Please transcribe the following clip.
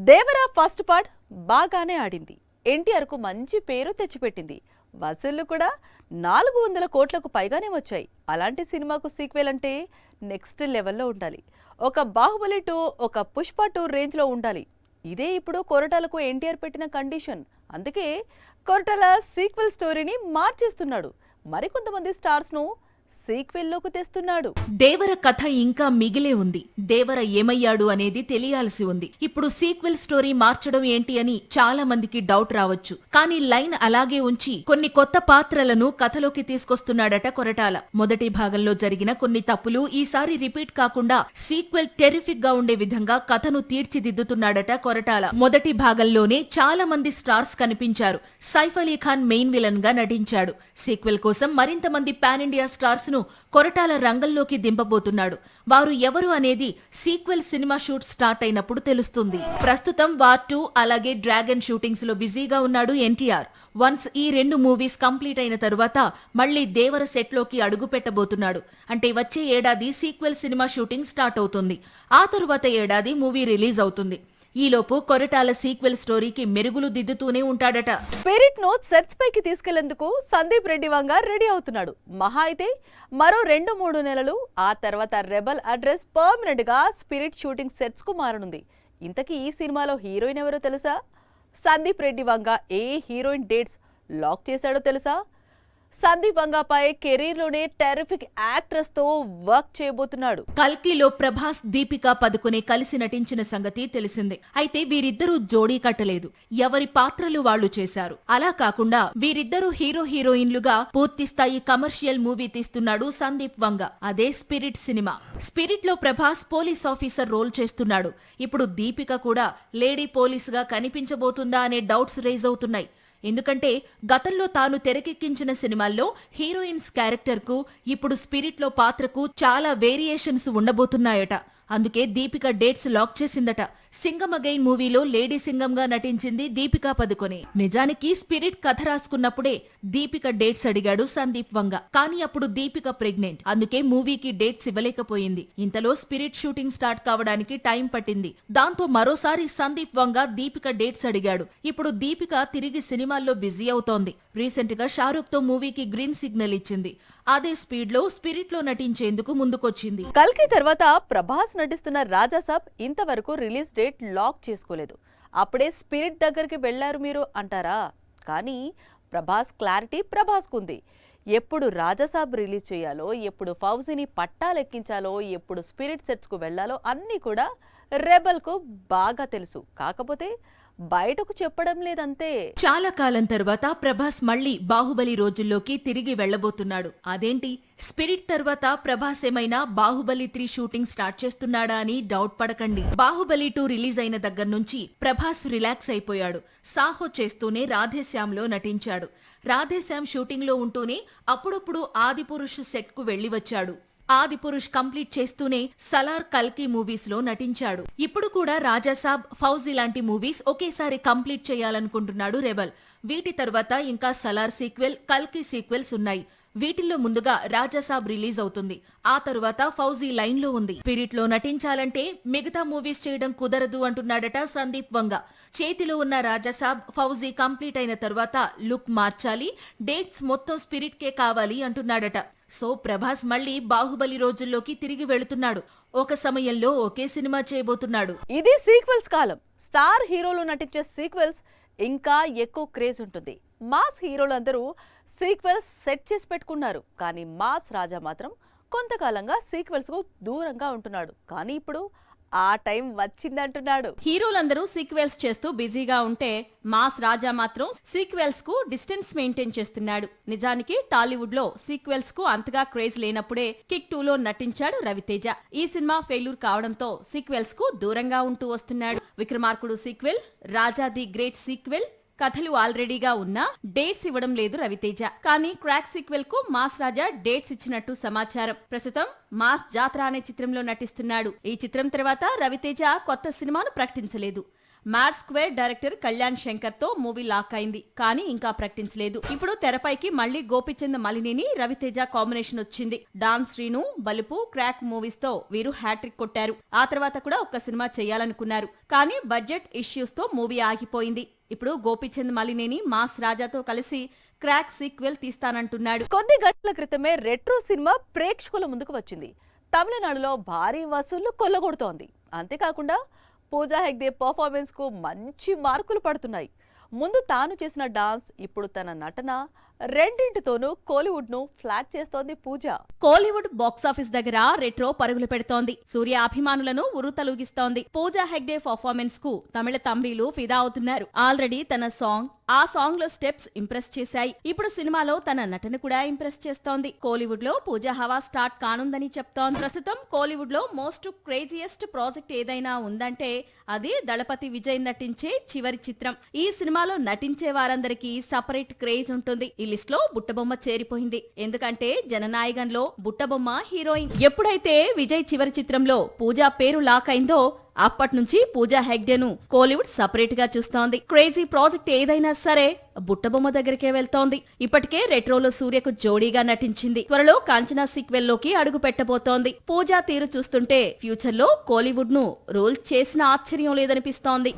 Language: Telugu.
దేవరా ఫస్ట్ పార్ట్ బాగానే ఆడింది. ఎన్టీఆర్ కు మంచి పేరు తెచ్చిపెట్టింది. వసూళ్లు కూడా 400 కోట్లకు పైగానే వచ్చాయి. అలాంటి సినిమాకు సీక్వెల్ అంటే నెక్స్ట్ లెవెల్లో ఉండాలి. ఒక బాహుబలి 2, ఒక పుష్ప 2 రేంజ్ లో ఉండాలి. ఇదే ఇప్పుడు కొరటాలకు ఎన్టీఆర్ పెట్టిన కండిషన్. అందుకే కొరటాల సీక్వెల్ స్టోరీని మార్చేస్తున్నాడు. మరికొంతమంది స్టార్స్ ను సీక్వెల్లోకి తెస్తున్నాడు. దేవర కథ ఇంకా మిగిలే ఉంది. దేవర ఏమయ్యాడు అనేది తెలియాల్సి ఉంది. ఇప్పుడు సీక్వెల్ స్టోరీ మార్చడం ఏంటి అని చాలా మందికి డౌట్ రావచ్చు. కానీ లైన్ అలాగే ఉంచి కొన్ని కొత్త పాత్రలను కథలోకి తీసుకొస్తున్నాడట కొరటాల. మొదటి భాగంలో జరిగిన కొన్ని తప్పులు ఈసారి రిపీట్ కాకుండా సీక్వెల్ టెరిఫిక్ గా ఉండే విధంగా కథను తీర్చిదిద్దుతున్నాడట కొరటాల. మొదటి భాగంలోనే చాలా మంది స్టార్స్ కనిపించారు. సైఫ్ అలీ ఖాన్ మెయిన్ విలన్ గా నటించాడు. సీక్వెల్ కోసం మరింత మంది పాన్ ఇండియా స్టార్స్ ను కొరటాల రంగంలోకి దింపబోతున్నాడు. వారు ఎవరు అనేది సీక్వెల్ సినిమా షూట్ స్టార్ట్ అయినప్పుడు తెలుస్తుంది. ప్రస్తుతం వార్ 2 అలాగే డ్రాగన్ షూటింగ్స్ లో బిజీగా ఉన్నాడు ఎన్టీఆర్. వన్స్ ఈ 2 మూవీస్ కంప్లీట్ అయిన తరువాత మళ్లీ దేవర సెట్ లోకి అడుగు పెట్టబోతున్నాడు. అంటే వచ్చే ఏడాది సీక్వెల్ సినిమా షూటింగ్ స్టార్ట్ అవుతుంది. ఆ తరువాత ఏడాది మూవీ రిలీజ్ అవుతుంది. ఈలోపు కొరటాల సీక్వెల్ స్టోరీకి మెరుగులు దిద్దుతూనే ఉంటాడట. స్పిరిట్ ను సెట్స్ పైకి తీసుకెళ్లేందుకు సందీప్ రెడ్డి వంగ రెడీ అవుతున్నాడు. మహా అయితే మరో 2-3 నెలలు. ఆ తర్వాత రెబల్ అడ్రస్ పర్మనెంట్ గా స్పిరిట్ షూటింగ్ సెట్స్ కు మారనుంది. ఇంతకీ ఈ సినిమాలో హీరోయిన్ ఎవరో తెలుసా? సందీప్ రెడ్డి వంగ ఏ హీరోయిన్ డేట్స్ లాక్ చేశాడో తెలుసా? సందీప్ వంగపై కెరీర్ లోనే టెరిఫిక్ యాక్ట్రెస్ తో వర్క్ చేయబోతున్నాడు. కల్కిలో ప్రభాస్, దీపికా పదుకొనే కలిసి నటించిన సంగతి తెలిసిందే. అయితే వీరిద్దరూ జోడీ కట్టలేదు. ఎవరి పాత్రలు వాళ్లు చేశారు. అలా కాకుండా వీరిద్దరూ హీరో హీరోయిన్లుగా పూర్తిస్థాయి కమర్షియల్ మూవీ తీస్తున్నాడు సందీప్ వంగ. అదే స్పిరిట్ సినిమా. స్పిరిట్ లో ప్రభాస్ పోలీస్ ఆఫీసర్ రోల్ చేస్తున్నాడు. ఇప్పుడు దీపిక కూడా లేడీ పోలీస్ గా కనిపించబోతుందా అనే డౌట్స్ రైజ్ అవుతున్నాయి. ఎందుకంటే గతంలో తాను తెరకెక్కించిన సినిమాల్లో హీరోయిన్స్ క్యారెక్టర్ కు ఇప్పుడు స్పిరిట్ లో పాత్రకు చాలా వేరియేషన్స్ ఉండబోతున్నాయట. అందుకే దీపిక డేట్స్ లాక్ చేసిందట. సింగం అగైన్ మూవీలో లేడీ సింగంగా నటించింది దీపికా పదుకొనే. నిజానికి స్పిరిట్ కథ రాసుకున్నప్పుడే దీపిక డేట్స్ అడిగాడు సందీప్ వంగ. కానీ అప్పుడు దీపిక ప్రెగ్నెంట్. అందుకే మూవీకి డేట్స్ ఇవ్వలేకపోయింది. ఇంతలో స్పిరిట్ షూటింగ్ స్టార్ట్ కావడానికి టైం పట్టింది. దాంతో మరోసారి సందీప్ వంగ దీపిక డేట్స్ అడిగాడు. ఇప్పుడు దీపిక తిరిగి సినిమాల్లో బిజీ అవుతోంది. రీసెంట్ గా షారూక్ తో మూవీకి గ్రీన్ సిగ్నల్ ఇచ్చింది. అదే స్పీడ్ లో స్పిరిట్ లో నటించేందుకు ముందుకొచ్చింది. కల్కి తర్వాత ప్రభాస్ నటిస్తున్న రాజాసాబ్ ఇంతవరకు రిలీజ్ డేట్ లాక్ చేసుకోలేదు. అప్పుడే స్పిరిట్ దగ్గరికి వెళ్లారు మీరు అంటారా? కానీ ప్రభాస్ క్లారిటీ ప్రభాస్కుంది. ఎప్పుడు రాజాసాబ్ రిలీజ్ చేయాలో, ఎప్పుడు ఫౌజీని పట్టాలెక్కించాలో, ఎప్పుడు స్పిరిట్ సెట్స్ కు వెళ్లాలో అన్నీ కూడా రెబల్ కు బాగా తెలుసు. కాకపోతే బయటకు చెప్పడం లేదంతే. చాలా కాలం తర్వాత ప్రభాస్ మళ్లీ బాహుబలి రోజుల్లోకి తిరిగి వెళ్లబోతున్నాడు. అదేంటి, స్పిరిట్ తర్వాత ప్రభాస్ ఏమైనా బాహుబలి 3 షూటింగ్ స్టార్ట్ చేస్తున్నాడా అని డౌట్ పడకండి. బాహుబలి 2 రిలీజ్ అయిన దగ్గర నుంచి ప్రభాస్ రిలాక్స్ అయిపోయాడు. సాహో చేస్తూనే రాధేశ్యామ్లో నటించాడు. రాధేశ్యామ్ షూటింగ్ లో ఉంటూనే అప్పుడప్పుడు ఆదిపురుష్ సెట్ కు వెళ్లి వచ్చాడు. ఆదిపురుష్ కంప్లీట్ చేస్తూనే సలార్, కల్కి మూవీస్ లో నటించాడు. ఇప్పుడు కూడా రాజాసాబ్, ఫౌజీ లాంటి మూవీస్ ఒకేసారి కంప్లీట్ చేయాలనుకుంటున్నాడు రెబల్. వీటి తర్వాత ఇంకా సలార్ సీక్వెల్, కల్కి సీక్వెల్స్ ఉన్నాయి. వీటిల్లో ముందుగా రాజాసాబ్ రిలీజ్ అవుతుంది. ఆ తరువాత ఫౌజీ లైన్ లో ఉంది. స్పిరిట్ లో నటించాలంటే మిగతా మూవీస్ చేయడం కుదరదు అంటున్నాడట సందీప్ వంగ. చేతిలో ఉన్న రాజాసాబ్, ఫౌజీ కంప్లీట్ అయిన తరువాత లుక్ మార్చాలి, డేట్స్ మొత్తం స్పిరిట్ కే కావాలి అంటున్నాడట. సో ప్రభాస్ మళ్లీ బాహుబలి రోజుల్లోకి తిరిగి వెళుతున్నాడు. ఒక సమయంలో ఒకే సినిమా చేయబోతున్నాడు. ఇది సీక్వెల్స్ కాలం. స్టార్ హీరోలు నటించే సీక్వెల్స్ ఇంకా ఎక్కువ క్రేజ్ ఉంటుంది. మాస్ హీరోలందరూ సీక్వెల్స్ సెట్ చేసి పెట్టుకున్నారు. కానీ మాస్ రాజా మాత్రం కొంతకాలంగా సీక్వెల్స్ కు దూరంగా ఉంటున్నాడు. కానీ ఇప్పుడు ఆ టైం వచ్చిందంటున్నాడు. హీరోలందరూ సీక్వెల్స్ చేస్తూ బిజీగా ఉంటే మాస్ రాజా మాత్రం సీక్వెల్స్ కు డిస్టెన్స్ మెయింటైన్ చేస్తున్నాడు. నిజానికి టాలీవుడ్ లో సీక్వెల్స్ కు అంతగా క్రేజ్ లేనప్పుడే కిక్ 2 లో నటించాడు రవితేజ. ఈ సినిమా ఫెయిల్యూర్ కావడంతో సీక్వెల్స్ కు దూరంగా ఉంటూ వస్తున్నాడు. Vikramarkudu sequel, Raja the great sequel కథలు ఆల్రెడీగా ఉన్నా డేట్స్ ఇవ్వడం లేదు రవితేజ. కానీ క్రాక్ సీక్వెల్ కు మాస్ రాజా డేట్స్ ఇచ్చినట్టు సమాచారం. ప్రస్తుతం మాస్ జాతర అనే చిత్రంలో నటిస్తున్నాడు. ఈ చిత్రం తర్వాత రవితేజ కొత్త సినిమాను ప్రకటించలేదు. Mad square director Kalyan Shankar తో మూవీ లాక్ అయింది, కానీ ఇంకా ప్రకటించలేదు. ఇప్పుడు తెరపైకి మళ్లీ గోపిచంద్ మలినేని రవితేజ కాంబినేషన్ వచ్చింది. డాన్ శ్రీను, బలుపు, క్రాక్ మూవీస్ తో వీరు హ్యాట్రిక్ కొట్టారు. ఆ తర్వాత కూడా ఒక్క సినిమా చేయాలనుకున్నారు, కానీ బడ్జెట్ ఇష్యూస్ తో మూవీ ఆగిపోయింది. ఇప్పుడు గోపిచంద్ మలినేని మాస్ రాజాతో కలిసి క్రాక్ సీక్వెల్ తీస్తానంటున్నాడు. కొద్ది గంటల క్రితమే రెట్రో సినిమా ప్రేక్షకుల ముందుకు వచ్చింది. తమిళనాడులో భారీ వసూళ్లు కొల్లగొడుతోంది. అంతేకాకుండా పూజా హెగ్డే పర్ఫార్మెన్స్ కు మంచి మార్కులు పడుతున్నాయి. ముందు తాను చేసిన డాన్స్, ఇప్పుడు తన నటన, రెండింటితోనూ కోలీవుడ్ ను ఫ్లాట్ చేస్తోంది పూజ. కోలీవుడ్ బాక్సాఫీస్ దగ్గర రెట్రో పరుగులు పెడుతోంది. సూర్య అభిమానులను ఉర్రుతలూగిస్తోంది. పూజా హెగ్డే పర్ఫార్మెన్స్ కు తమిళ తంబీలు ఫిదా అవుతున్నారు. ఆల్రెడీ తన సాంగ్, ఆ సాంగ్ లో స్టెప్స్ ఇంప్రెస్ చేశాయి. ఇప్పుడు సినిమాలో తన నటన కూడా ఇంప్రెస్ చేస్తోంది. కోలీవుడ్ లో పూజా హవా స్టార్ట్ కానుందని చెప్తోంది. ప్రస్తుతం కోలీవుడ్ లో మోస్ట్ క్రేజియస్ట్ ప్రాజెక్ట్ ఏదైనా ఉందంటే అది దళపతి విజయ్ నటించే చివరి చిత్రం. ఈ సినిమాలో నటించే వారందరికీ సపరేట్ క్రేజ్ ఉంటుంది. ఈ లిస్ట్ లో బుట్టబొమ్మ చేరిపోయింది. ఎందుకంటే జననాయకంలో బుట్టబొమ్మ హీరోయిన్. ఎప్పుడైతే విజయ్ చివరి చిత్రంలో పూజా పేరు లాక్ అయిందో అప్పట్నుంచి పూజా హెగ్డేను కోలీవుడ్ సపరేట్ గా చూస్తోంది. క్రేజీ ప్రాజెక్ట్ ఏదైనా సరే బుట్టబొమ్మ దగ్గరికే వెళ్తోంది. ఇప్పటికే రెట్రోలో సూర్యకు జోడీగా నటించింది. త్వరలో కాంచనా సీక్వెల్ లోకి అడుగు పెట్టబోతోంది. పూజా తీరు చూస్తుంటే ఫ్యూచర్ లో కోలీవుడ్ ను రూల్ చేసిన ఆశ్చర్యం లేదనిపిస్తోంది.